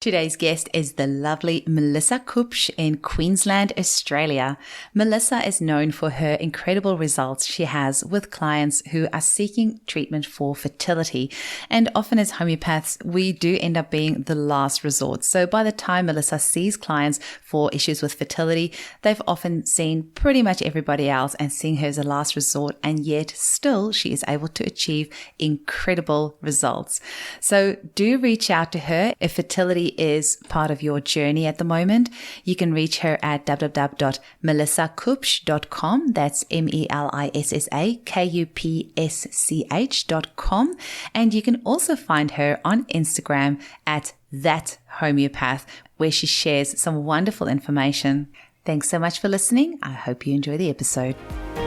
Today's guest is the lovely Melissa Kupsch in Queensland, Australia. Melissa is known for her incredible results she has with clients who are seeking treatment for fertility. And often as homeopaths, we do end up being the last resort. So by the time Melissa sees clients for issues with fertility, they've often seen pretty much everybody else and seeing her as a last resort. And yet still she is able to achieve incredible results. So do reach out to her if fertility is part of your journey at the moment. You can reach her at www.melissakupsch.com. That's MELISSAKUPSCH.com. And you can also find her on Instagram at That Homeopath, where she shares some wonderful information. Thanks so much for listening. I hope you enjoy the episode.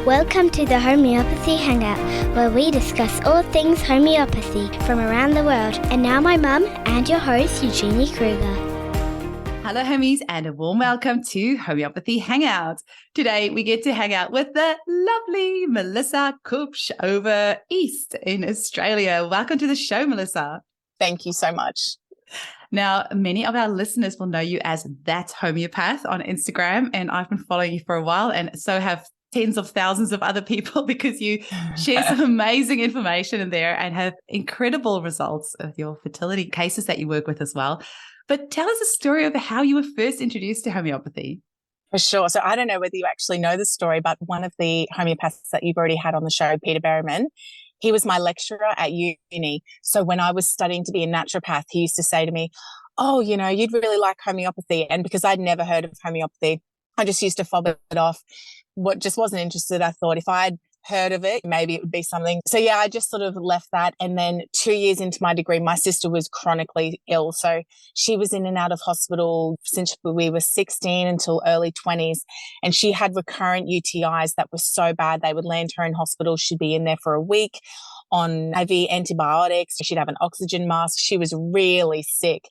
Welcome to the Homeopathy Hangout, where we discuss all things homeopathy from around the world. And now my mum and your host, Eugenie Kruger. Hello, homies, and a warm welcome to Homeopathy Hangout. Today, we get to hang out with the lovely Melissa Kupsch over East in Australia. Welcome to the show, Melissa. Thank you so much. Now, many of our listeners will know you as That Homeopath on Instagram, and I've been following you for a while, and so have tens of thousands of other people because you share some amazing information in there and have incredible results of your fertility cases that you work with as well. But tell us a story of how you were first introduced to homeopathy. For sure. So I don't know whether you actually know the story, but one of the homeopaths that you've already had on the show, Peter Berryman, he was my lecturer at uni. So when I was studying to be a naturopath, he used to say to me, oh, you know, you'd really like homeopathy. And because I'd never heard of homeopathy, I just used to fob it off. What just wasn't interested. I thought if I'd heard of it, maybe it would be something. So yeah, I just sort of left that. And then 2 years into my degree, my sister was chronically ill. So she was in and out of hospital since we were 16 until early 20s. And she had recurrent UTIs that were so bad, they would land her in hospital. She'd be in there for a week on IV antibiotics. She'd have an oxygen mask. She was really sick.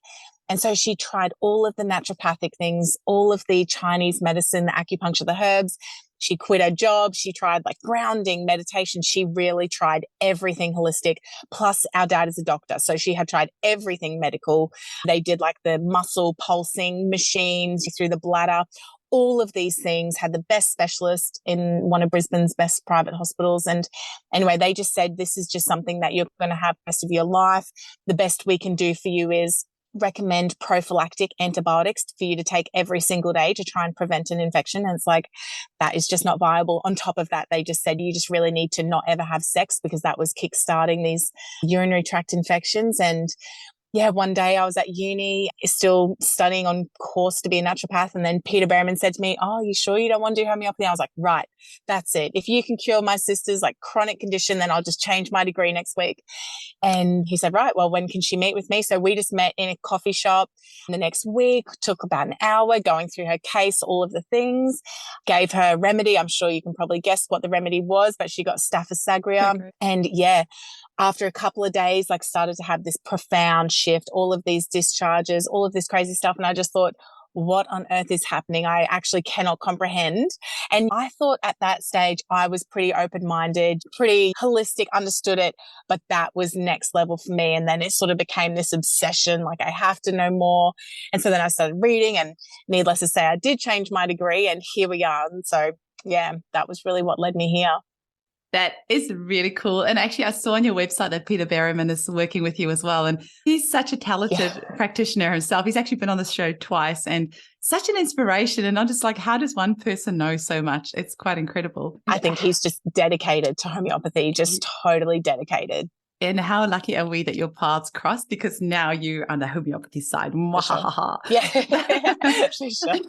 And so she tried all of the naturopathic things, all of the Chinese medicine, the acupuncture, the herbs. She quit her job. She tried like grounding, meditation. She really tried everything holistic. Plus our dad is a doctor. So she had tried everything medical. They did like the muscle pulsing machines through the bladder. All of these things, had the best specialist in one of Brisbane's best private hospitals. And anyway, they just said, this is just something that you're going to have the rest of your life. The best we can do for you is recommend prophylactic antibiotics for you to take every single day to try and prevent an infection. And it's like, that is just not viable. On top of that, they just said, you just really need to not ever have sex because that was kickstarting these urinary tract infections. And yeah, one day I was at uni, still studying on course to be a naturopath. And then Peter Berryman said to me, oh, you sure you don't want to do homeopathy? I was like, right, that's it. If you can cure my sister's like chronic condition, then I'll just change my degree next week. And he said, right, well, when can she meet with me? So we just met in a coffee shop the next week, took about an hour going through her case, all of the things, gave her a remedy. I'm sure you can probably guess what the remedy was, but she got Staph aureus. And yeah, after a couple of days, like started to have this profound shift, all of these discharges, all of this crazy stuff. And I just thought, what on earth is happening? I actually cannot comprehend. And I thought at that stage, I was pretty open-minded, pretty holistic, understood it, but that was next level for me. And then it sort of became this obsession, like I have to know more. And so then I started reading, and needless to say, I did change my degree, and here we are. And so, yeah, that was really what led me here. That is really cool. And actually, I saw on your website that Peter Berryman is working with you as well. And he's such a talented practitioner himself. He's actually been on the show twice and such an inspiration. And I'm just like, how does one person know so much? It's quite incredible. I think he's just dedicated to homeopathy, just totally dedicated. And how lucky are we that your paths crossed, because now you're on the homeopathy side. Sure. Yeah. Sure.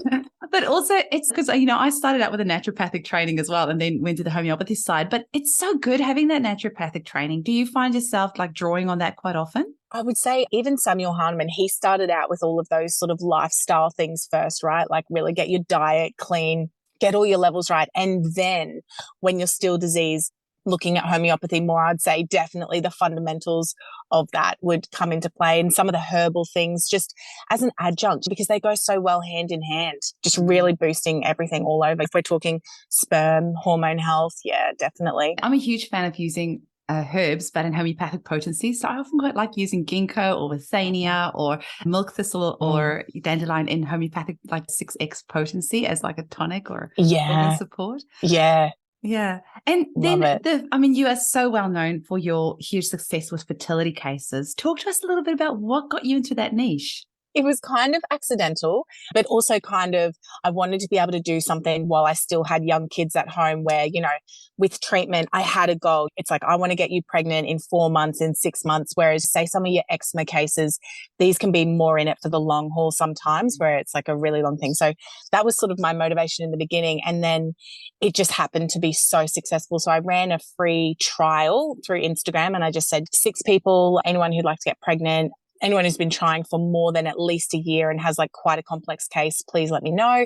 But also it's because, you know, I started out with a naturopathic training as well and then went to the homeopathy side. But it's so good having that naturopathic training. Do you find yourself like drawing on that quite often? I would say even Samuel Hahnemann, he started out with all of those sort of lifestyle things first, right? Like really get your diet clean, get all your levels right. And then when you're still diseased, looking at homeopathy more, I'd say definitely the fundamentals of that would come into play, and some of the herbal things just as an adjunct, because they go so well hand in hand, just really boosting everything all over. If we're talking sperm, hormone health, yeah, definitely. I'm a huge fan of using herbs, but in homeopathic potency. So I often quite like using ginkgo or withania or milk thistle or dandelion in homeopathic, like 6x potency as like a tonic or organ support. Yeah. Yeah. And Love then it. you are so well known for your huge success with fertility cases. Talk to us a little bit about what got you into that niche. It was kind of accidental, but also kind of, I wanted to be able to do something while I still had young kids at home where, you know, with treatment, I had a goal. It's like, I want to get you pregnant in 4 months, in 6 months, whereas say some of your eczema cases, these can be more in it for the long haul sometimes where it's like a really long thing. So that was sort of my motivation in the beginning. And then it just happened to be so successful. So I ran a free trial through Instagram and I just said 6 people, anyone who'd like to get pregnant, anyone who's been trying for more than at least a year and has like quite a complex case, please let me know.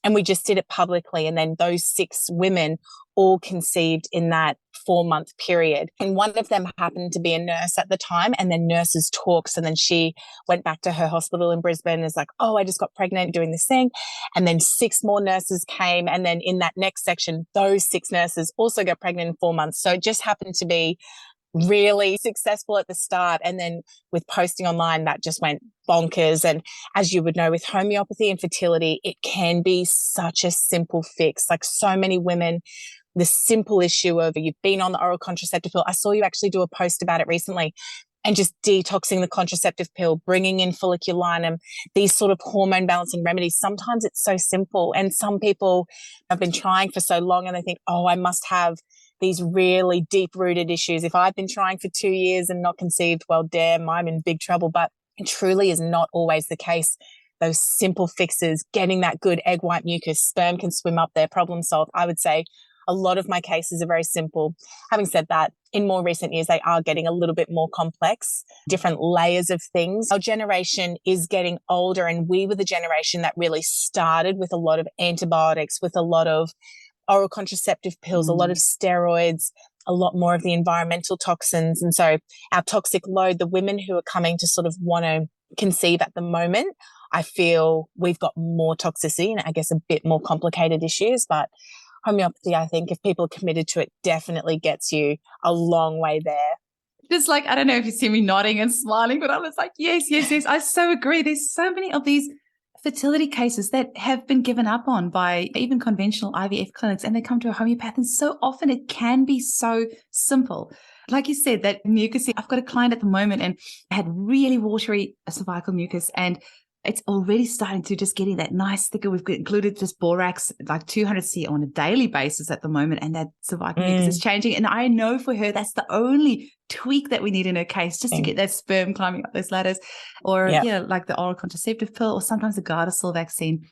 And we just did it publicly. And then those 6 women all conceived in that 4-month period. And one of them happened to be a nurse at the time. And then nurses talks. And then she went back to her hospital in Brisbane and is like, oh, I just got pregnant doing this thing. And then 6 more nurses came. And then in that next section, those 6 nurses also got pregnant in 4 months. So it just happened to be really successful at the start. And then with posting online, that just went bonkers. And as you would know, with homeopathy and fertility, it can be such a simple fix. Like so many women, the simple issue of you've been on the oral contraceptive pill. I saw you actually do a post about it recently. And just detoxing the contraceptive pill, bringing in folliculinum, these sort of hormone balancing remedies. Sometimes it's so simple. And some people have been trying for so long and they think, oh, I must have these really deep-rooted issues. If I've been trying for 2 years and not conceived, well, damn, I'm in big trouble. But it truly is not always the case. Those simple fixes, getting that good egg white mucus, sperm can swim up there, problem solved. I would say a lot of my cases are very simple. Having said that, in more recent years, they are getting a little bit more complex, different layers of things. Our generation is getting older, and we were the generation that really started with a lot of antibiotics, with a lot of oral contraceptive pills, a lot of steroids, a lot more of the environmental toxins. And so our toxic load, the women who are coming to sort of want to conceive at the moment, I feel we've got more toxicity and I guess a bit more complicated issues. But homeopathy, I think if people are committed to it, definitely gets you a long way there. Just like, I don't know if you see me nodding and smiling, but I was like, yes, yes, yes. I so agree. There's so many of these fertility cases that have been given up on by even conventional IVF clinics, and they come to a homeopath, and so often it can be so simple. Like you said, that mucus, I've got a client at the moment and had really watery cervical mucus, and it's already starting to just getting that nice thicker. We've included just borax, like 200 on a daily basis at the moment, and that cervical mucus is changing. And I know for her, that's the only tweak that we need in her case, just to get that sperm climbing up those ladders, or like the oral contraceptive pill, or sometimes the Gardasil vaccine.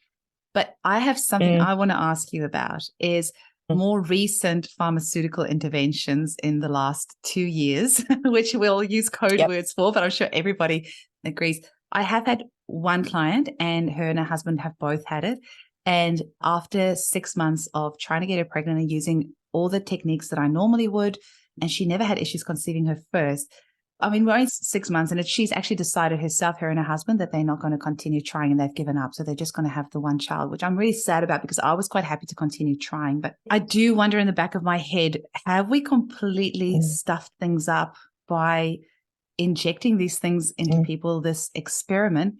But I have something I want to ask you about is more recent pharmaceutical interventions in the last 2 years, which we'll use code words for, but I'm sure everybody agrees. I have had one client, and her and her husband have both had it. And after 6 months of trying to get her pregnant and using all the techniques that I normally would, and she never had issues conceiving her first. I mean, we're only 6 months, and she's actually decided herself, her and her husband, that they're not going to continue trying, and they've given up. So they're just going to have the one child, which I'm really sad about because I was quite happy to continue trying. But I do wonder in the back of my head, have we completely stuffed things up by injecting these things into people, this experiment?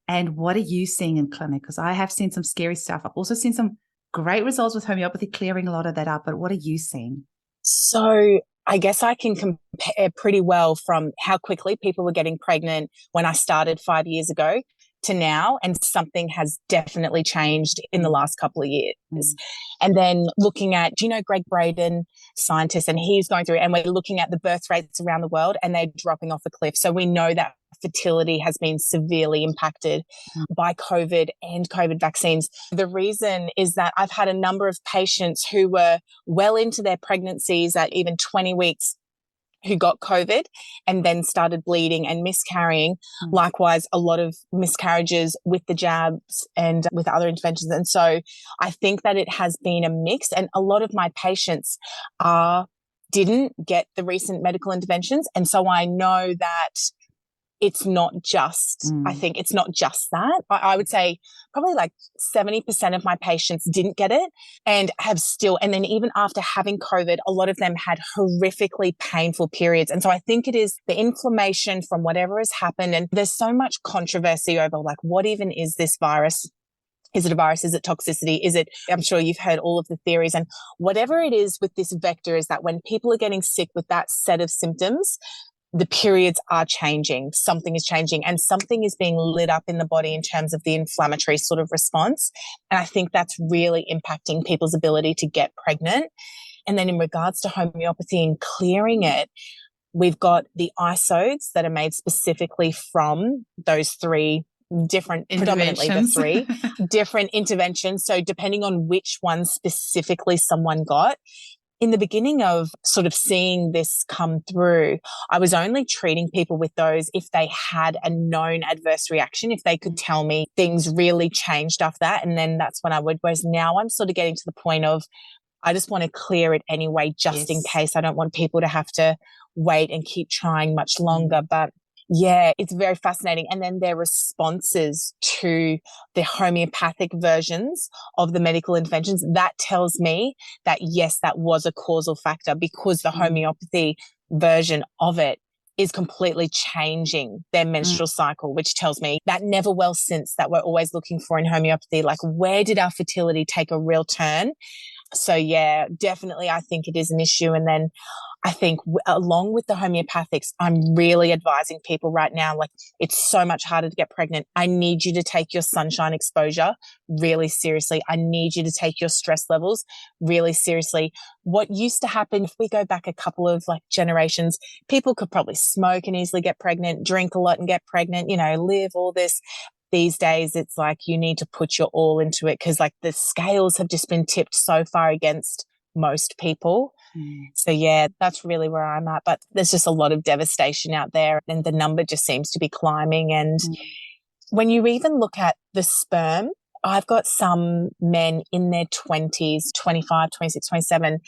And what are you seeing in clinic? Because I have seen some scary stuff. I've also seen some great results with homeopathy clearing a lot of that up. But what are you seeing? So I guess I can compare pretty well from how quickly people were getting pregnant when I started 5 years ago to now, and something has definitely changed in the last couple of years. And then looking at, do you know Greg Braden, scientist, and he's going through, and we're looking at the birth rates around the world, and they're dropping off a cliff. So we know that fertility has been severely impacted by COVID and COVID vaccines. The reason is that I've had a number of patients who were well into their pregnancies at even 20 weeks who got COVID and then started bleeding and miscarrying. Likewise, a lot of miscarriages with the jabs and with other interventions. And so I think that it has been a mix, and a lot of my patients didn't get the recent medical interventions. And so I know that it's not just, I think it's not just that. I would say probably like 70% of my patients didn't get it and have still, and then even after having COVID, a lot of them had horrifically painful periods. And so I think it is the inflammation from whatever has happened. And there's so much controversy over like, what even is this virus? Is it a virus? Is it toxicity? Is it, I'm sure you've heard all of the theories, and whatever it is with this vector is that when people are getting sick with that set of symptoms, the periods are changing, something is changing, and something is being lit up in the body in terms of the inflammatory sort of response. And I think that's really impacting people's ability to get pregnant. And then in regards to homeopathy and clearing it, we've got the isodes that are made specifically from those three different, predominantly the three different interventions. So depending on which one specifically someone got, in the beginning of sort of seeing this come through, I was only treating people with those if they had a known adverse reaction, if they could tell me things really changed after that. And then that's when I would, whereas now I'm sort of getting to the point of, I just want to clear it anyway, just in case. I don't want people to have to wait and keep trying much longer. But yeah, it's very fascinating. And then their responses to the homeopathic versions of the medical interventions, that tells me that yes, that was a causal factor, because the homeopathy version of it is completely changing their menstrual cycle, which tells me that never well since that we're always looking for in homeopathy, like where did our fertility take a real turn? So yeah, definitely I think it is an issue. And then I think along with the homeopathics, I'm really advising people right now, like it's so much harder to get pregnant. I need you to take your sunshine exposure really seriously. I need you to take your stress levels really seriously. What used to happen, if we go back a couple of like generations, people could probably smoke and easily get pregnant, drink a lot and get pregnant, live all this. These days, it's like you need to put your all into it, because like the scales have just been tipped so far against most people. So yeah, that's really where I'm at. But there's just a lot of devastation out there, and the number just seems to be climbing. And when you even look at the sperm, I've got some men in their 20s, 25, 26, 27,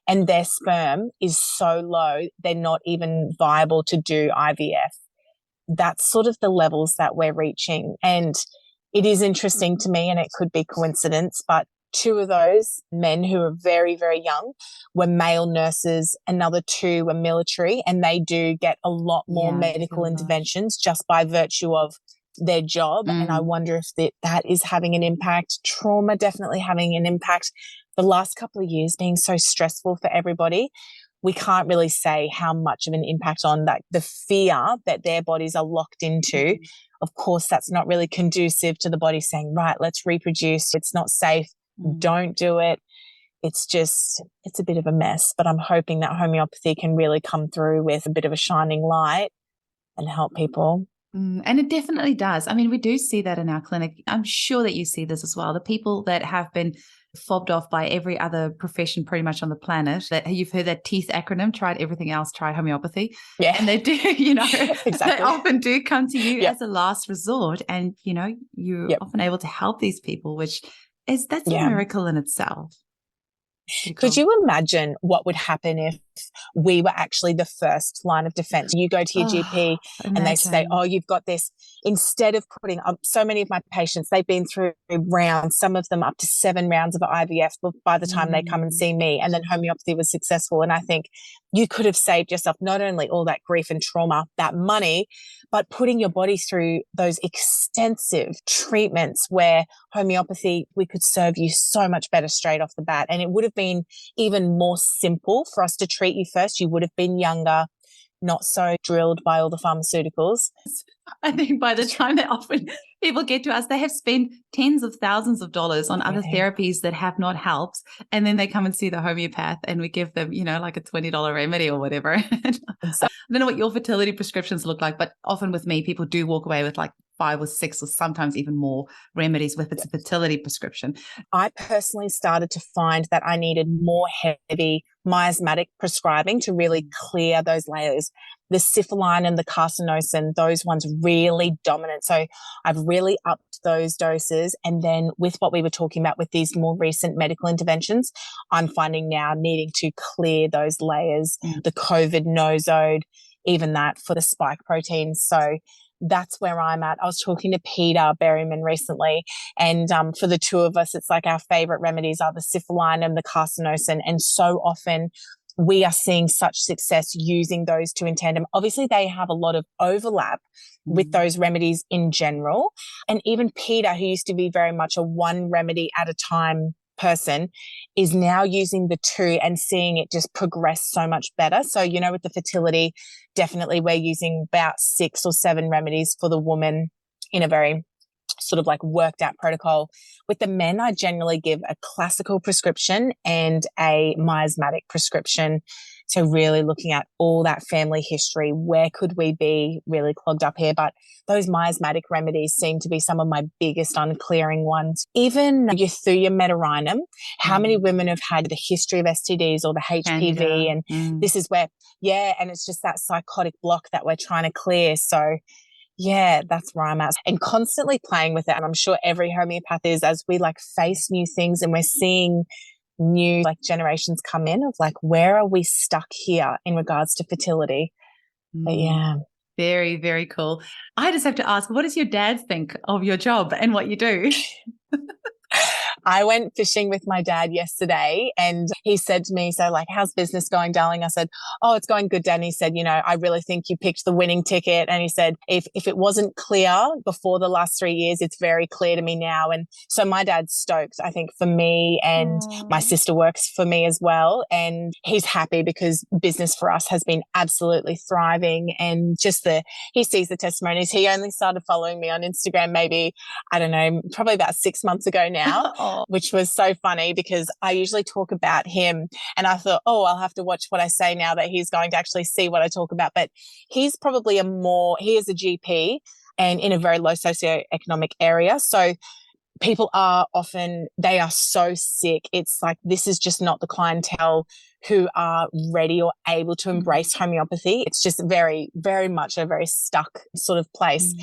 and their sperm is so low, they're not even viable to do IVF. That's sort of the levels that we're reaching. And it is interesting to me, and it could be coincidence, but two of those men who are very, very young were male nurses. Another two were military, and they do get a lot more medical interventions just by virtue of their job. And I wonder if that is having an impact. Trauma definitely having an impact. The last couple of years being so stressful for everybody, we can't really say how much of an impact on that, the fear that their bodies are locked into. Of course, that's not really conducive to the body saying, right, let's reproduce. It's not safe. Don't do it. It's a bit of a mess, but I'm hoping that homeopathy can really come through with a bit of a shining light and help people. And it definitely does. I mean, we do see that in our clinic. I'm sure that you see this as well. The people that have been fobbed off by every other profession pretty much on the planet, that you've heard that TEETH acronym, tried everything else, try homeopathy. Yeah. And they do, Exactly. they often do come to you as a last resort. And, you're often able to help these people, that's a miracle in itself. Could you imagine what would happen if we were actually the first line of defense? You go to your GP and they say, oh, you've got this. Instead of putting up, so many of my patients, they've been through rounds, some of them up to 7 rounds of IVF by the time they come and see me, and then homeopathy was successful. And I think you could have saved yourself not only all that grief and trauma, that money, but putting your body through those extensive treatments where homeopathy, we could serve you so much better straight off the bat. And it would have been even more simple for us to treat you first. You would have been younger, not so drilled by all the pharmaceuticals. I think by the time that often people get to us, they have spent tens of thousands of dollars on other therapies that have not helped. And then they come and see the homeopath and we give them, like a $20 remedy or whatever. I don't know what your fertility prescriptions look like, but often with me, people do walk away with like 5 or 6 or sometimes even more remedies with its fertility prescription. I personally started to find that I needed more heavy miasmatic prescribing to really clear those layers. The syphiline and the carcinosin, those ones really dominant. So I've really upped those doses. And then with what we were talking about with these more recent medical interventions, I'm finding now needing to clear those layers, the COVID nosode, even that for the spike proteins. So that's where I'm at. I was talking to Peter Berryman recently, and for the two of us, it's like our favorite remedies are the syphilinum, the carcinosin, and so often we are seeing such success using those two in tandem. Obviously, they have a lot of overlap with those remedies in general. And even Peter, who used to be very much a one remedy at a time person, is now using the two and seeing it just progress so much better. So, you know, with the fertility, definitely we're using about 6 or 7 remedies for the woman in a very sort of like worked out protocol. With the men, I generally give a classical prescription and a miasmatic prescription. So really looking at all that family history, where could we be really clogged up here? But those miasmatic remedies seem to be some of my biggest unclearing ones. Even Euthuia medarinum, how many women have had the history of STDs or the HPV? Candida. And this is where, and it's just that psychotic block that we're trying to clear. So yeah, that's where I'm at. And constantly playing with it. And I'm sure every homeopath is, as we like face new things and we're seeing new like generations come in of like, where are we stuck here in regards to fertility? But yeah. Very, very cool. I just have to ask, what does your dad think of your job and what you do? I went fishing with my dad yesterday and he said to me, so like, how's business going, darling? I said, oh, it's going good, Dad. And he said, you know, I really think you picked the winning ticket. And he said, if it wasn't clear before the last 3 years, it's very clear to me now. And so my dad's stoked, I think, for me, and my sister works for me as well. And he's happy because business for us has been absolutely thriving. And just he sees the testimonies. He only started following me on Instagram maybe, I don't know, probably about 6 months ago now, which was so funny because I usually talk about him and I thought, oh, I'll have to watch what I say now that he's going to actually see what I talk about. But he's probably he is a GP and in a very low socioeconomic area. So people are they are so sick. It's like, this is just not the clientele who are ready or able to embrace homeopathy. It's just very, very much a very stuck sort of place.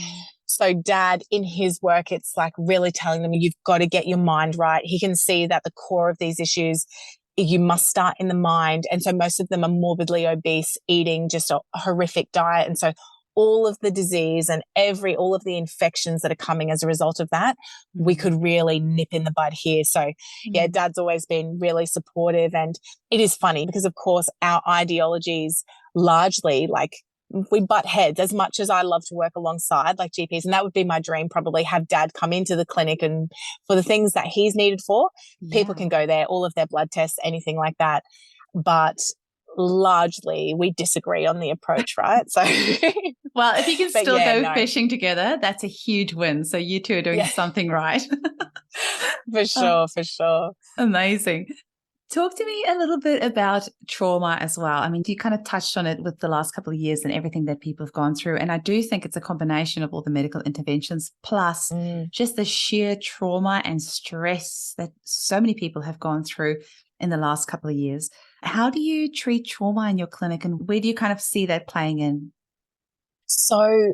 So Dad, in his work, it's like really telling them, you've got to get your mind right. He can see that the core of these issues, you must start in the mind. And so most of them are morbidly obese, eating just a horrific diet. And so all of the disease and all of the infections that are coming as a result of that, we could really nip in the bud here. So yeah, Dad's always been really supportive. And it is funny because of course our ideologies largely like we butt heads. As much as I love to work alongside like GPs, and that would be my dream, probably have Dad come into the clinic and for the things that he's needed for, people can go there, all of their blood tests, anything like that. But largely we disagree on the approach, right? So well, if you can still go fishing together, that's a huge win. So you two are doing something right. For sure. Amazing. Talk to me a little bit about trauma as well. I mean, you kind of touched on it with the last couple of years and everything that people have gone through. And I do think it's a combination of all the medical interventions plus just the sheer trauma and stress that so many people have gone through in the last couple of years. How do you treat trauma in your clinic and where do you kind of see that playing in? So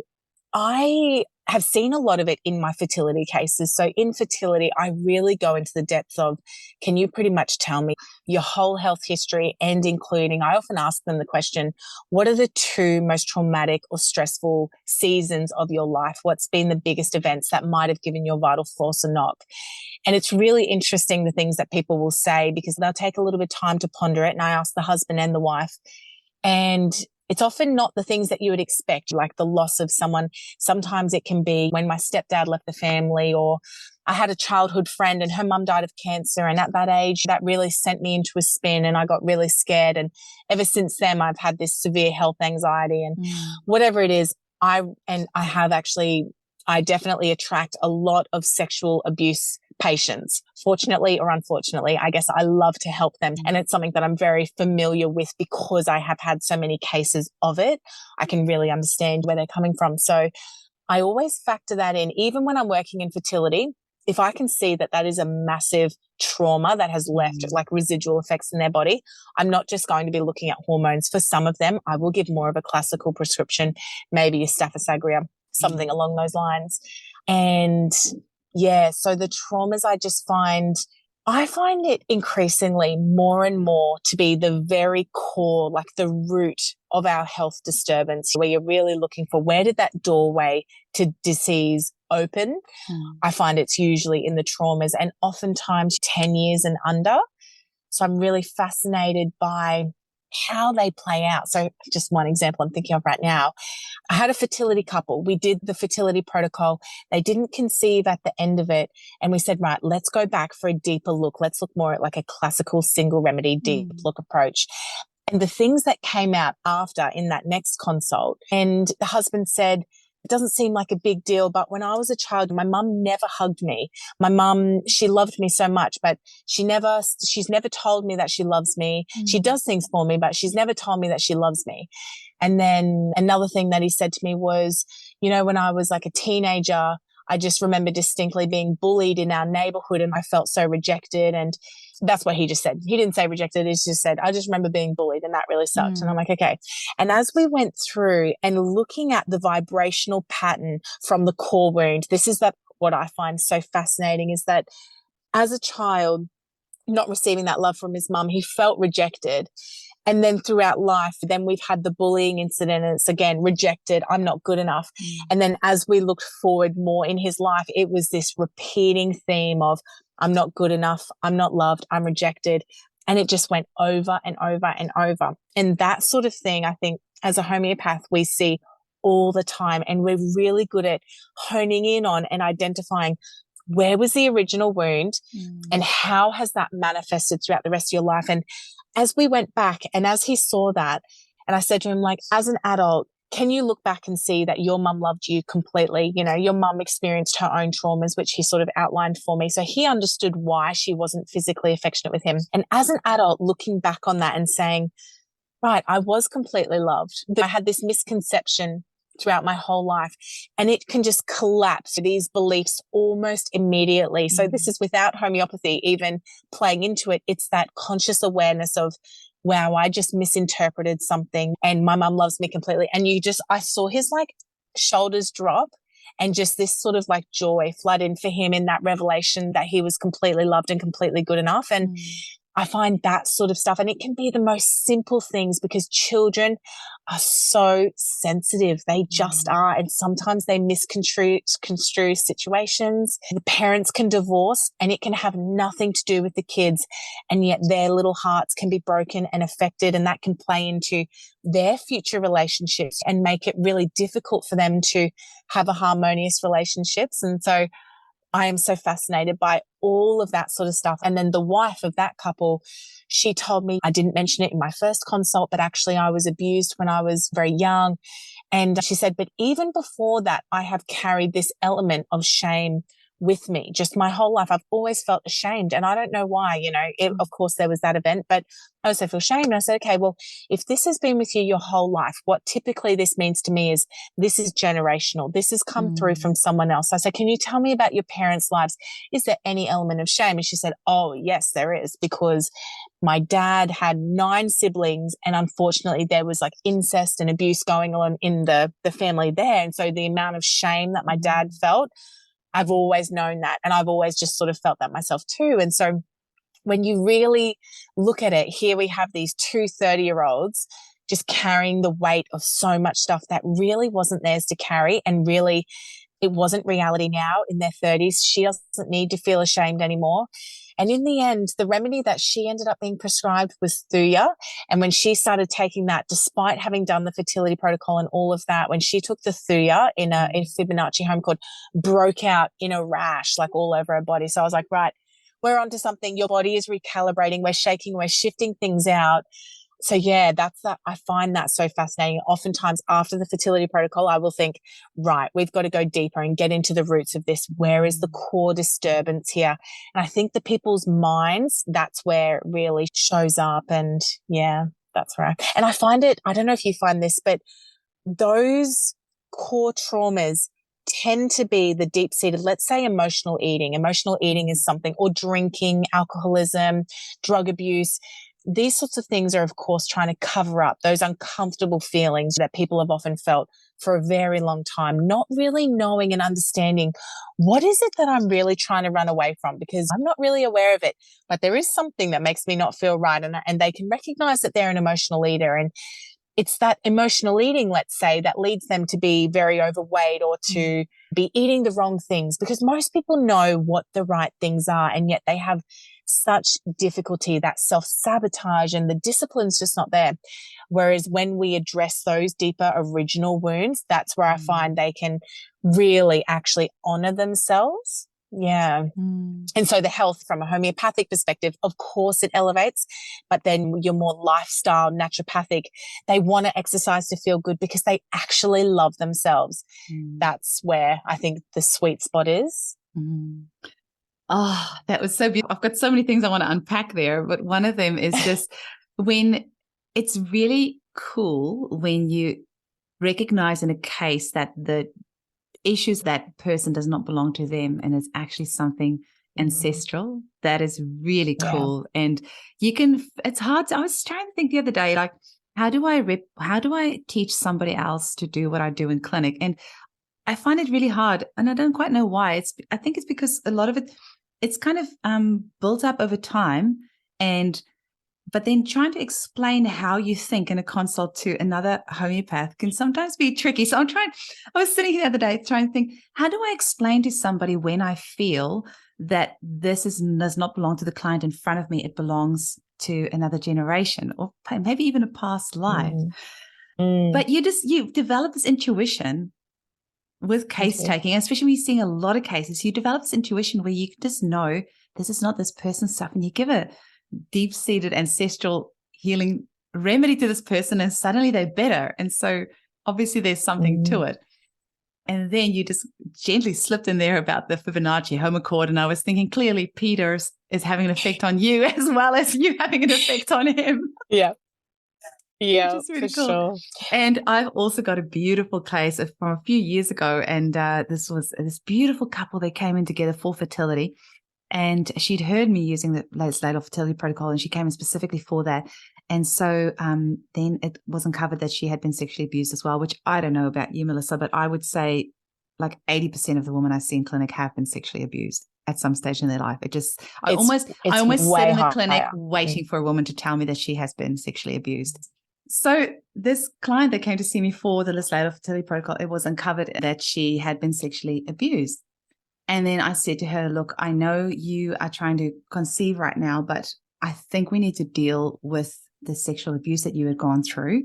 I have seen a lot of it in my fertility cases. So in fertility, I really go into the depths of, can you pretty much tell me your whole health history and including, I often ask them the question, what are the 2 most traumatic or stressful seasons of your life? What's been the biggest events that might have given your vital force a knock? And it's really interesting the things that people will say because they'll take a little bit of time to ponder it. And I ask the husband and the wife, and it's often not the things that you would expect, like the loss of someone. Sometimes it can be when my stepdad left the family, or I had a childhood friend and her mum died of cancer. And at that age, that really sent me into a spin and I got really scared. And ever since then, I've had this severe health anxiety and whatever it is, I definitely attract a lot of sexual abuse patients. Fortunately or unfortunately, I guess I love to help them. And it's something that I'm very familiar with because I have had so many cases of it. I can really understand where they're coming from. So I always factor that in. Even when I'm working in fertility, if I can see that that is a massive trauma that has left like residual effects in their body, I'm not just going to be looking at hormones. For some of them, I will give more of a classical prescription, maybe a staphysagria, something along those lines. And yeah, so the traumas I just find I find it increasingly more and more to be the very core, like the root of our health disturbance, where you're really looking for where did that doorway to disease open. I find it's usually in the traumas and oftentimes 10 years and under. So I'm really fascinated by how they play out. So just one example I'm thinking of right now. I had a fertility couple. We did the fertility protocol. They didn't conceive at the end of it. And we said, right, let's go back for a deeper look. Let's look more at like a classical single remedy, deep look approach. And the things that came out after in that next consult, and the husband said, it doesn't seem like a big deal, but when I was a child, my mum never hugged me. My mum, she loved me so much, but she's never told me that she loves me. She does things for me, but she's never told me that she loves me. And then another thing that he said to me was, you know, when I was like a teenager, I just remember distinctly being bullied in our neighborhood and I felt so rejected. And that's what he just said. He didn't say rejected. He just said, I just remember being bullied and that really sucked. And I'm like, okay. And as we went through and looking at the vibrational pattern from the core wound, this is what I find so fascinating is that as a child, not receiving that love from his mum, he felt rejected. And then throughout life, then we've had the bullying incident and it's again rejected. I'm not good enough. And then as we looked forward more in his life, it was this repeating theme of I'm not good enough. I'm not loved. I'm rejected. And it just went over and over and over. And that sort of thing, I think as a homeopath, we see all the time. And we're really good at honing in on and identifying where was the original wound and how has that manifested throughout the rest of your life. And as we went back and as he saw that, and I said to him, like, as an adult, can you look back and see that your mum loved you completely? You know, your mum experienced her own traumas, which he sort of outlined for me. So he understood why she wasn't physically affectionate with him. And as an adult, looking back on that and saying, right, I was completely loved. I had this misconception throughout my whole life and it can just collapse these beliefs almost immediately. So this is without homeopathy even playing into it. It's that conscious awareness of, wow, I just misinterpreted something and my mum loves me completely. And I saw his like shoulders drop and just this sort of like joy flood in for him in that revelation that he was completely loved and completely good enough. And I find that sort of stuff, and it can be the most simple things because children are so sensitive. They just are. And sometimes they misconstrue situations. The parents can divorce and it can have nothing to do with the kids. And yet their little hearts can be broken and affected. And that can play into their future relationships and make it really difficult for them to have a harmonious relationships. And so I am so fascinated by all of that sort of stuff. And then the wife of that couple, she told me, I didn't mention it in my first consult, but actually I was abused when I was very young. And she said, but even before that, I have carried this element of shame with me just my whole life. I've always felt ashamed and I don't know why, of course there was that event, but I also feel shame. And I said, okay, well, if this has been with you your whole life, what typically this means to me is this is generational. This has come through from someone else. I said, can you tell me about your parents' lives? Is there any element of shame? And she said, oh yes, there is, because my dad had 9 siblings and unfortunately there was like incest and abuse going on in the family there. And so the amount of shame that my dad felt, I've always known that. And I've always just sort of felt that myself too. And so when you really look at it, here we have these 2 30-year-olds just carrying the weight of so much stuff that really wasn't theirs to carry. And really, it wasn't reality now in their 30s. She doesn't need to feel ashamed anymore. And in the end, the remedy that she ended up being prescribed was Thuya. And when she started taking that, despite having done the fertility protocol and all of that, when she took the Thuya in a Fibonacci home cord, broke out in a rash, like all over her body. So I was like, right, we're onto something. Your body is recalibrating. We're shaking. We're shifting things out. So yeah, that's that. I find that so fascinating. Oftentimes after the fertility protocol, I will think, right, we've got to go deeper and get into the roots of this. Where is the core disturbance here? And I think the people's minds, that's where it really shows up. And yeah, that's right. And I find it, I don't know if you find this, but those core traumas tend to be the deep-seated, let's say emotional eating. Emotional eating is something, or drinking, alcoholism, drug abuse. these sorts of things are, of course, trying to cover up those uncomfortable feelings that people have often felt for a very long time, not really knowing and understanding what is it that I'm really trying to run away from, because I'm not really aware of it, but there is something that makes me not feel right. And they can recognize that they're an emotional eater. And it's that emotional eating, let's say, that leads them to be very overweight or to be eating the wrong things, because most people know what the right things are, and yet they have such difficulty, that self-sabotage, and the discipline's just not there. Whereas when we address those deeper original wounds, that's where I find they can really actually honor themselves. Yeah. And so the health from a homeopathic perspective, of course it elevates, but then your more lifestyle naturopathic, they want to exercise to feel good because they actually love themselves. That's where I think the sweet spot is. Oh, that was so beautiful. I've got so many things I want to unpack there, but one of them is just when it's really cool when you recognize in a case that the issues that person does not belong to them and it's actually something ancestral. That is really cool. And you can, it's hard I was trying to think the other day, like, how do I teach somebody else to do what I do in clinic? And I find it really hard, and I don't quite know why. I think it's because a lot of it's kind of built up over time, but then trying to explain how you think in a consult to another homeopath can sometimes be tricky. So I was sitting here the other day trying to think, how do I explain to somebody when I feel that this does not belong to the client in front of me, it belongs to another generation or maybe even a past life. But you develop this intuition with case taking, especially when you're seeing a lot of cases, you develop this intuition where you just know this is not this person's stuff, and you give a deep-seated ancestral healing remedy to this person and suddenly they're better. And so obviously there's something to it. And then you just gently slipped in there about the Fibonacci homochord, and I was thinking clearly Peter is having an effect on you as well as you having an effect on him. Yeah, which is really cool. Sure. And I've also got a beautiful case from a few years ago, and this was this beautiful couple. They came in together for fertility, and she'd heard me using the latest fertility protocol, and she came in specifically for that. And so then it was uncovered that she had been sexually abused as well, which I don't know about you, Melissa, but I would say like 80% of the women I see in clinic have been sexually abused at some stage in their life. I almost sit in the clinic waiting for a woman to tell me that she has been sexually abused. So this client that came to see me for the Legislative Fertility Protocol, it was uncovered that she had been sexually abused. And then I said to her, look, I know you are trying to conceive right now, but I think we need to deal with the sexual abuse that you had gone through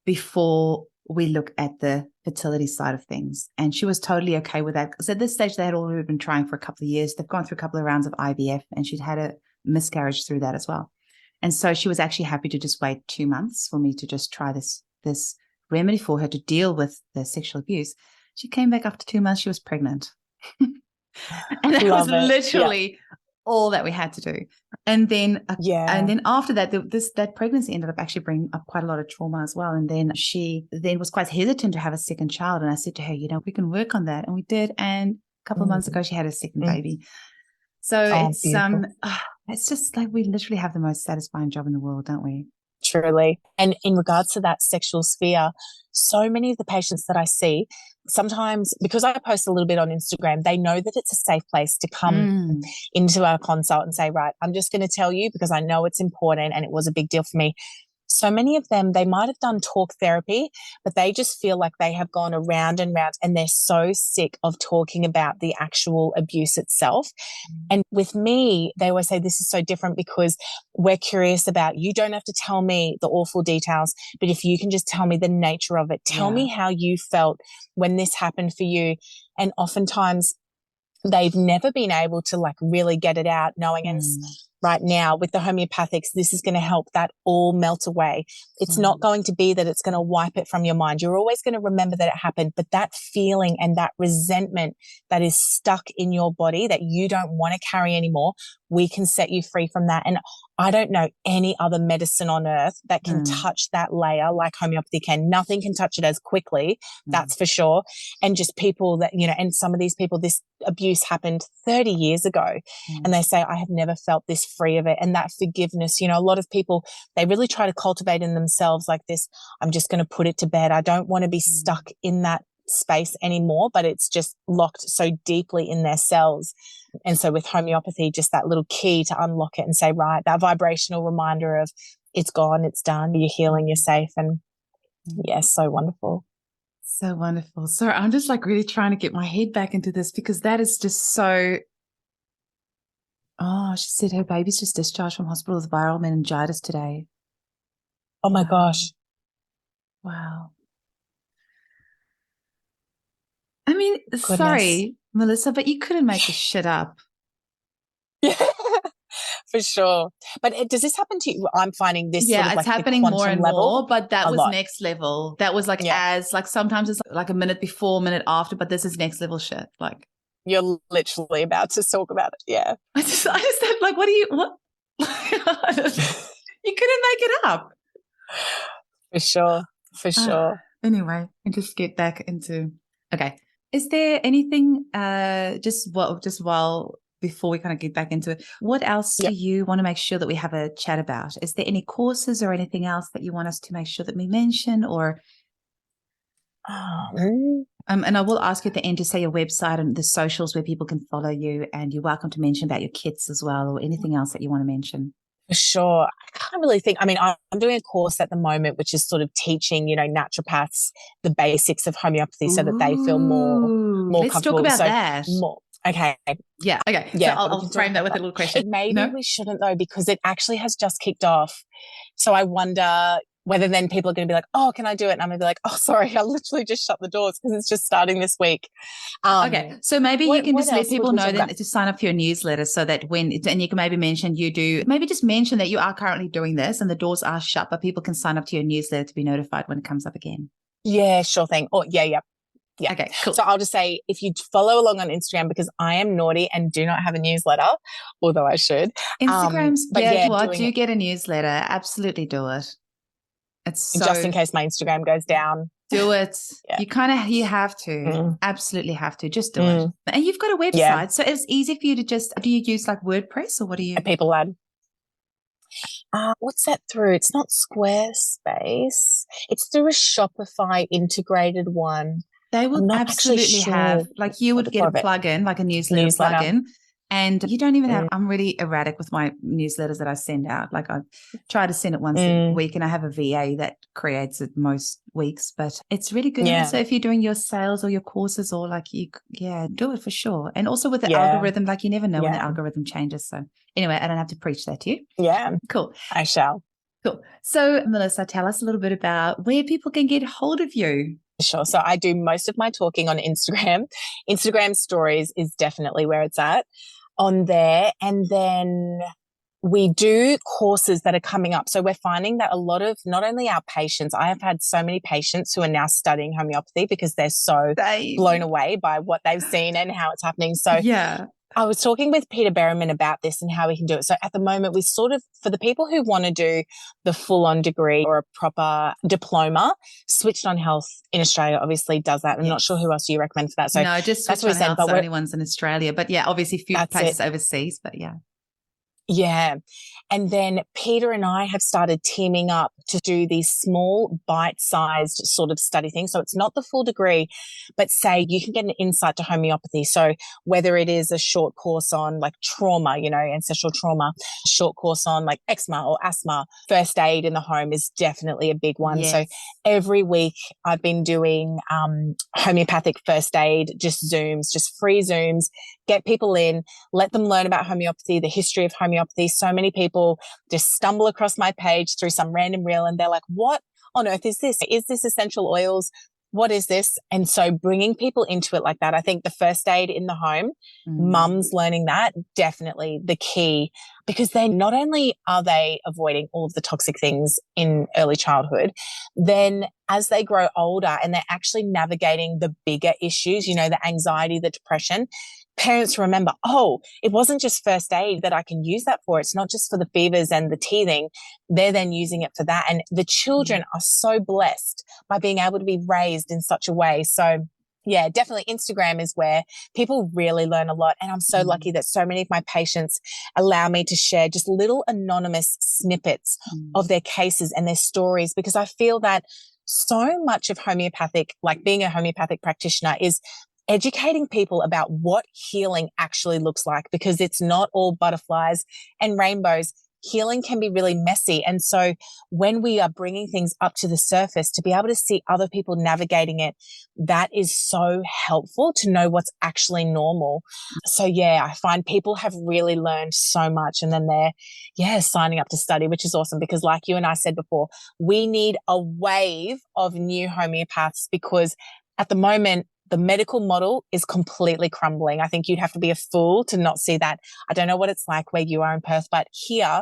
before we look at the fertility side of things. And she was totally okay with that, because at this stage they had already been trying for a couple of years. They've gone through a couple of rounds of IVF, and she'd had a miscarriage through that as well. And so she was actually happy to just wait 2 months for me to just try this remedy for her to deal with the sexual abuse. She came back after 2 months, she was pregnant. And that was literally all that we had to do. And then after that, that pregnancy ended up actually bringing up quite a lot of trauma as well. And then she was quite hesitant to have a second child. And I said to her, we can work on that. And we did. And a couple of months ago, she had a second baby. So it's just like we literally have the most satisfying job in the world, don't we? Truly. And in regards to that sexual sphere, so many of the patients that I see, sometimes because I post a little bit on Instagram, they know that it's a safe place to come into our consult and say, right, I'm just going to tell you because I know it's important and it was a big deal for me. So many of them, they might have done talk therapy, but they just feel like they have gone around and round, and they're so sick of talking about the actual abuse itself. And with me, they always say, this is so different because we're curious about, you don't have to tell me the awful details, but if you can just tell me the nature of it, tell me how you felt when this happened for you. And oftentimes they've never been able to like really get it out, knowing it's right now with the homeopathics, this is going to help that all melt away. It's not going to be that it's going to wipe it from your mind. You're always going to remember that it happened, but that feeling and that resentment that is stuck in your body that you don't want to carry anymore, we can set you free from that. And I don't know any other medicine on earth that can touch that layer like homeopathy can. Nothing can touch it as quickly, that's for sure. And just people that, and some of these people, this abuse happened 30 years ago and they say, I have never felt this free of it. And that forgiveness, a lot of people, they really try to cultivate in themselves like this, I'm just going to put it to bed. I don't want to be stuck in that space anymore, but it's just locked so deeply in their cells. And so with homeopathy, just that little key to unlock it and say, right, that vibrational reminder of it's gone, it's done, you're healing, you're safe. And yes, so wonderful. So wonderful. So I'm just like really trying to get my head back into this because that is just so. Oh, she said her baby's just discharged from hospital with viral meningitis today. Oh my gosh. Wow. I mean, Goodness. sorry, Melissa, but you couldn't make this shit up. Yeah, for sure. But does this happen to you? I'm finding this sort of it's like happening the more and level more, but that was lot. next level. That was like as like sometimes it's like a minute before, a minute after, but this is next level shit. Like you're literally about to talk about it. Yeah. I just said, like, what? You couldn't make it up. For sure. For sure. Anyway, and just get back into, okay. Is there anything, just while before we kind of get back into it, what else do you want to make sure that we have a chat about? Is there any courses or anything else that you want us to make sure that we mention or? And I will ask you at the end to say your website and the socials where people can follow you, and you're welcome to mention about your kits as well or anything else that you want to mention. For sure. I can't really think. I mean, I'm doing a course at the moment, which is sort of teaching, naturopaths the basics of homeopathy so that they feel more let's comfortable. Let's talk about that. Okay. Yeah. Okay. Yeah. So I'll frame that with a little question. Maybe we shouldn't though, because it actually has just kicked off. So I wonder whether then people are going to be like, oh, can I do it? And I'm going to be like, oh, sorry, I literally just shut the doors because it's just starting this week. Okay. So maybe you can just let people know then to sign up for your newsletter so that and you can maybe mention maybe just mention that you are currently doing this and the doors are shut, but people can sign up to your newsletter to be notified when it comes up again. Yeah, sure thing. Oh, yeah. Okay, cool. So I'll just say, if you follow along on Instagram, because I am naughty and do not have a newsletter, although I should. Instagram's, but do get a newsletter. Absolutely do it. It's just in case my Instagram goes down. Do it. You have to. Absolutely have to. Just do it. And you've got a website, so it's easy for you to do you use like WordPress or what do you? A People Lad. What's that through? It's not Squarespace. It's through a Shopify integrated one. They will absolutely have, like you would get a plugin, like a newsletter plugin. And you don't even have, I'm really erratic with my newsletters that I send out. Like I try to send it once a week and I have a VA that creates it most weeks, but it's really good. Yeah. So if you're doing your sales or your courses or like do it for sure. And also with the algorithm, like you never know when the algorithm changes. So anyway, I don't have to preach that to you. Yeah. Cool. I shall. Cool. So Melissa, tell us a little bit about where people can get hold of you. Sure. So I do most of my talking on Instagram. Instagram stories is definitely where it's at on there. And then we do courses that are coming up. So we're finding that a lot of not only our patients, I have had so many patients who are now studying homeopathy because they're so blown away by what they've seen and how it's happening. So I was talking with Peter Berriman about this and how we can do it. So at the moment, we sort of, for the people who want to do the full-on degree or a proper diploma, Switched On Health in Australia obviously does that. I'm not sure who else you recommend for that. So no, just Switched On Health, the only ones in Australia. But obviously a few places overseas, but Yeah. And then Peter and I have started teaming up to do these small bite-sized sort of study things. So it's not the full degree, but say you can get an insight to homeopathy. So whether it is a short course on like trauma, ancestral trauma, a short course on like eczema or asthma, first aid in the home is definitely a big one. Yes. So every week I've been doing homeopathic first aid, just Zooms, just free Zooms, get people in, let them learn about homeopathy, the history of homeopathy. So many people just stumble across my page through some random reel and they're like, what on earth is this? Is this essential oils? What is this? And so bringing people into it like that, I think the first aid in the home, mums learning that, definitely the key, because then not only are they avoiding all of the toxic things in early childhood, then as they grow older and they're actually navigating the bigger issues, the anxiety, the depression, parents remember, it wasn't just first aid that I can use that for. It's not just for the fevers and the teething. They're then using it for that. And the children are so blessed by being able to be raised in such a way. So Yeah, definitely. Instagram is where people really learn a lot. And I'm so lucky that so many of my patients allow me to share just little anonymous snippets of their cases and their stories, because I feel that so much of homeopathic, like being a homeopathic practitioner, is educating people about what healing actually looks like, because it's not all butterflies and rainbows. Healing can be really messy. And so when we are bringing things up to the surface, to be able to see other people navigating it, that is so helpful to know what's actually normal. So yeah, I find people have really learned so much, and then they're, signing up to study, which is awesome, because like you and I said before, we need a wave of new homeopaths, because at the moment, the medical model is completely crumbling. I think you'd have to be a fool to not see that. I don't know what it's like where you are in Perth, but here,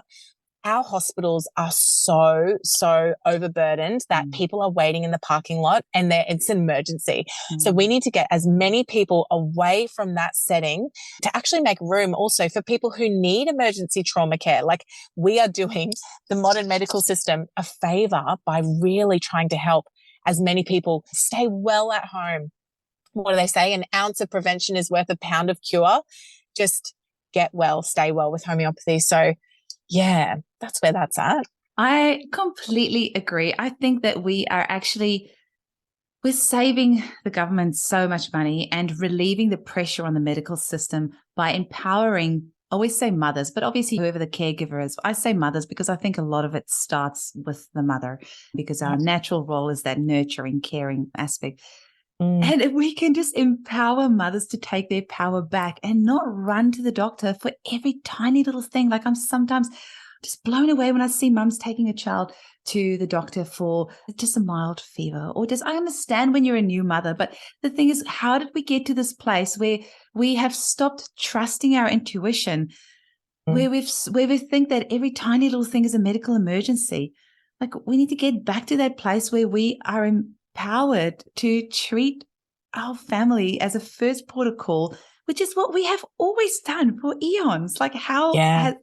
our hospitals are so overburdened that people are waiting in the parking lot, and it's an emergency. So we need to get as many people away from that setting to actually make room also for people who need emergency trauma care. Like, we are doing the modern medical system a favor by really trying to help as many people stay well at home. What do they say? An ounce of prevention is worth a pound of cure. Just get well, stay well with homeopathy. So yeah, that's where that's at. I completely agree. I think that we're saving the government so much money and relieving the pressure on the medical system by empowering, I always say mothers, but obviously whoever the caregiver is. I say mothers because I think a lot of it starts with the mother, because our natural role is that nurturing, caring aspect. And if we can just empower mothers to take their power back and not run to the doctor for every tiny little thing. Like, I'm sometimes just blown away when I see mums taking a child to the doctor for just a mild fever, or I understand when you're a new mother, but the thing is, how did we get to this place where we have stopped trusting our intuition, where we think that every tiny little thing is a medical emergency? Like, we need to get back to that place where we are empowered to treat our family as a first port of call, which is what we have always done for eons. Like, otherwise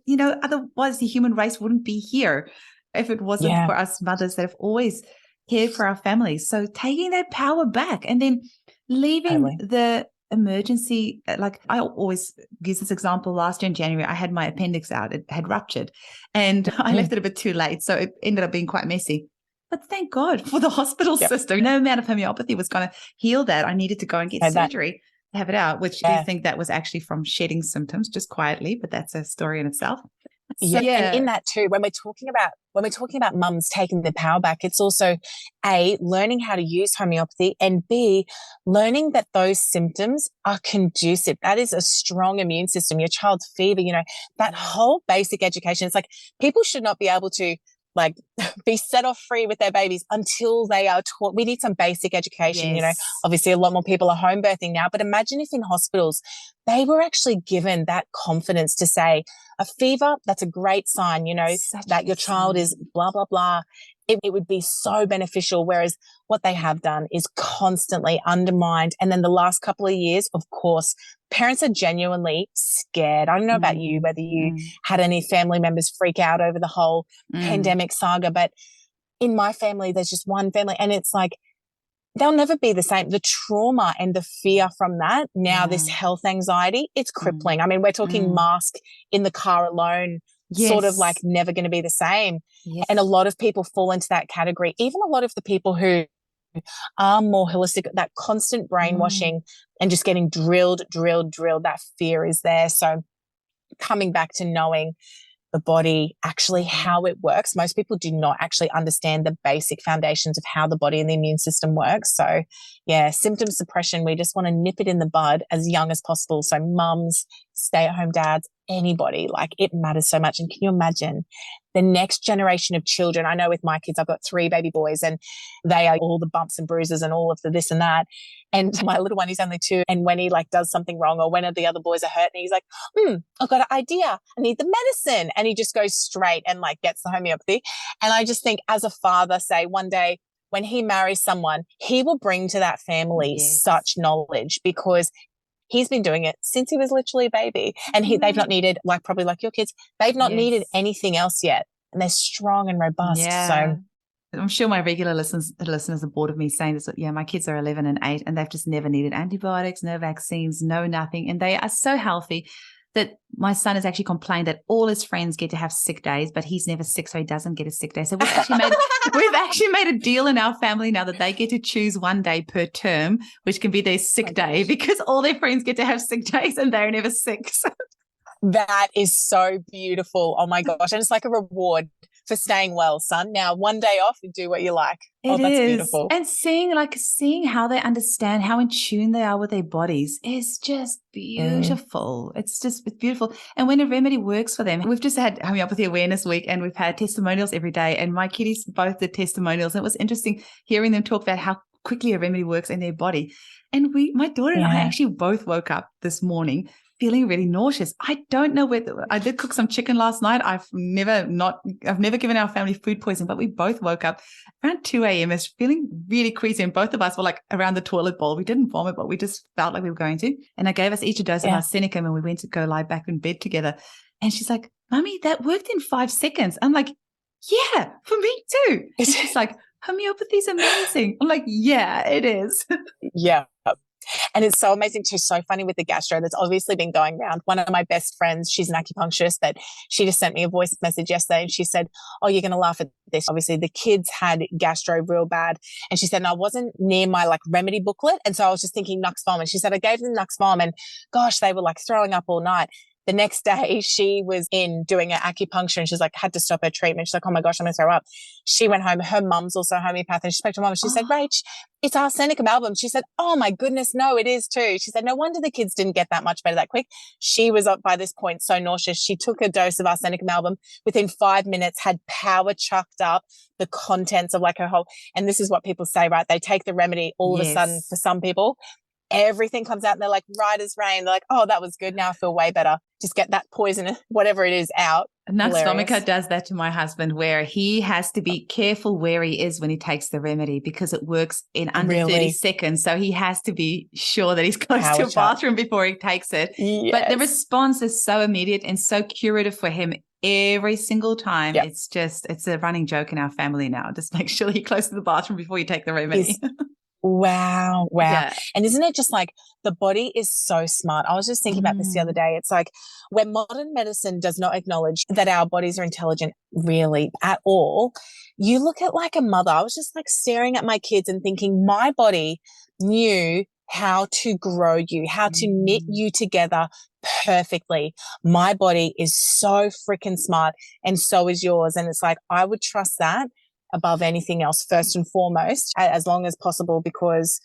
the human race wouldn't be here if it wasn't for us mothers that have always cared for our families. So taking that power back and then leaving the emergency, like I always use this example. Last year in January, I had my appendix out. It had ruptured and I left it a bit too late. So it ended up being quite messy. But thank God for the hospital system. No amount of homeopathy was going to heal that. I needed to go and get surgery to have it out, which do you think that was actually from shedding symptoms just quietly, but that's a story in itself. So, and in that too, when we're talking about mums taking their power back, it's also A, learning how to use homeopathy, and B, learning that those symptoms are conducive. That is a strong immune system. Your child's fever, that whole basic education. It's like, people should not be able to be set off free with their babies until they are taught. We need some basic education. Obviously a lot more people are home birthing now, but imagine if in hospitals they were actually given that confidence to say, a fever, that's a great sign, that your child is blah, blah, blah. It would be so beneficial. Whereas what they have done is constantly undermined. And then the last couple of years, of course, parents are genuinely scared. I don't know about you, whether you had any family members freak out over the whole pandemic saga, but in my family, there's just one family, and it's like, they'll never be the same. The trauma and the fear from that, now this health anxiety, it's crippling. I mean, we're talking mask in the car alone, sort of like never going to be the same. And a lot of people fall into that category. Even a lot of the people who are more holistic, that constant brainwashing and just getting drilled, that fear is there. So coming back to knowing the body, actually how it works. Most people do not actually understand the basic foundations of how the body and the immune system works. So symptom suppression, we just want to nip it in the bud as young as possible. So mums, stay-at-home dads, anybody, like, it matters so much. And can you imagine the next generation of children? I know with my kids, I've got 3 baby boys, and they are all the bumps and bruises and all of the this and that. And my little one, he's only 2. And when he does something wrong, or when the other boys are hurt, and he's like, I've got an idea. I need the medicine. And he just goes straight and gets the homeopathy. And I just think, as a father, say one day when he marries someone, he will bring to that family such knowledge, because he's been doing it since he was literally a baby, and they've not needed, probably like your kids, they've not needed anything else yet, and they're strong and robust. So I'm sure my regular listeners are bored of me saying this. Yeah, my kids are 11 and 8 and they've just never needed antibiotics, no vaccines, no nothing. And they are so healthy that my son has actually complained that all his friends get to have sick days, but he's never sick, so he doesn't get a sick day. So we've actually made a deal in our family now that they get to choose one day per term, which can be their sick day, because all their friends get to have sick days and they're never sick. So. That is so beautiful. Oh my gosh. And it's like a reward for staying well, son. Now, one day off and do what you like. That's beautiful. And seeing how they understand, how in tune they are with their bodies is just beautiful. It's beautiful. And when a remedy works for them, we've just had Homeopathy Awareness Week and we've had testimonials every day. And my kiddies both did testimonials. And it was interesting hearing them talk about how quickly a remedy works in their body. And my daughter and I actually both woke up this morning feeling really nauseous. I don't know whether I did cook some chicken last night. I've never given our family food poisoning, but we both woke up around 2 a.m. as feeling really queasy. And both of us were like around the toilet bowl. We didn't vomit, but we just felt like we were going to. And I gave us each a dose of arsenicum and we went to go lie back in bed together. And she's like, Mummy, that worked in 5 seconds. I'm like, yeah, for me too. And she's like, homeopathy is amazing. I'm like, yeah, it is. Yeah. And it's so amazing too, so funny with the gastro that's obviously been going around. One of my best friends, she's an acupuncturist, but she just sent me a voice message yesterday and she said, oh, you're going to laugh at this. Obviously the kids had gastro real bad. And she said, and I wasn't near my like remedy booklet. And so I was just thinking Nux Vom. And she said, I gave them Nux Vom and gosh, they were like throwing up all night. The next day she was in doing an acupuncture and she's like, had to stop her treatment. She's like, oh my gosh, I'm going to throw up. She went home. Her mum's also a homeopath and she spoke to her mum and she said, Rach, it's arsenicum album. She said, oh my goodness, no, it is too. She said, no wonder the kids didn't get that much better that quick. She was up by this point so nauseous. She took a dose of arsenicum album within 5 minutes, had power chucked up the contents of like her whole, and this is what people say, right? They take the remedy all of a sudden for some people. Everything comes out and they're like, right as rain. They're like, oh, that was good. Now I feel way better. Just get that poison, whatever it is, out. Nux Vomica does that to my husband where he has to be careful where he is when he takes the remedy because it works in under 30 seconds. So he has to be sure that he's close to a bathroom before he takes it. Yes. But the response is so immediate and so curative for him every single time. Yep. It's a running joke in our family now. Just make sure you're close to the bathroom before you take the remedy. Wow. Yeah. And isn't it just like the body is so smart? I was just thinking about this the other day. It's like when modern medicine does not acknowledge that our bodies are intelligent really at all, you look at like a mother. I was just like staring at my kids and thinking my body knew how to grow you, how to knit you together perfectly. My body is so freaking smart and so is yours. And it's like, I would trust that above anything else, first and foremost, as long as possible, because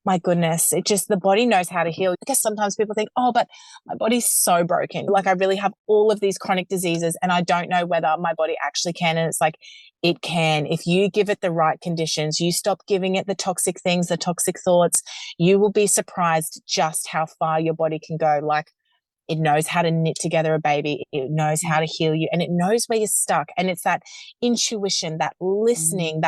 my goodness, the body knows how to heal. I guess sometimes people think, oh, but my body's so broken. Like I really have all of these chronic diseases and I don't know whether my body actually can. And it's like, it can. If you give it the right conditions, you stop giving it the toxic things, the toxic thoughts, you will be surprised just how far your body can go. Like, it knows how to knit together a baby. It knows how to heal you and it knows where you're stuck. And it's that intuition, that listening,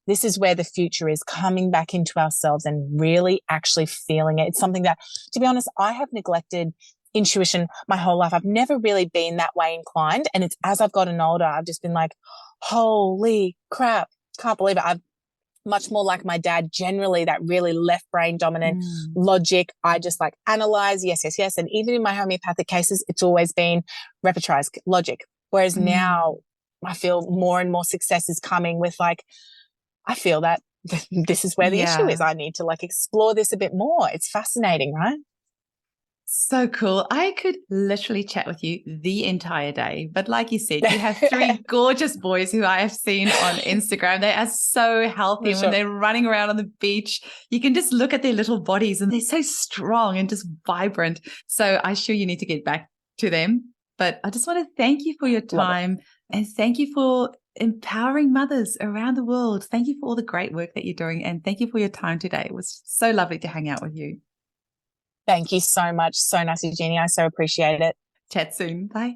this is where the future is, coming back into ourselves and really actually feeling it. It's something that, to be honest, I have neglected intuition my whole life. I've never really been that way inclined. And it's as I've gotten older, I've just been like, holy crap, can't believe it. I've much more like my dad, generally that really left brain dominant logic. I just like analyze, yes. And even in my homeopathic cases, it's always been repertoire logic. Whereas now I feel more and more success is coming with like, I feel that this is where the issue is. I need to like explore this a bit more. It's fascinating, right? So cool. I could literally chat with you the entire day. But like you said, you have 3 gorgeous boys who I have seen on Instagram. They are so healthy. And when they're running around on the beach, you can just look at their little bodies and they're so strong and just vibrant. So I'm sure you need to get back to them. But I just want to thank you for your time and thank you for empowering mothers around the world. Thank you for all the great work that you're doing. And thank you for your time today. It was so lovely to hang out with you. Thank you so much. So nice, Eugenie. I so appreciate it. Chat soon. Bye.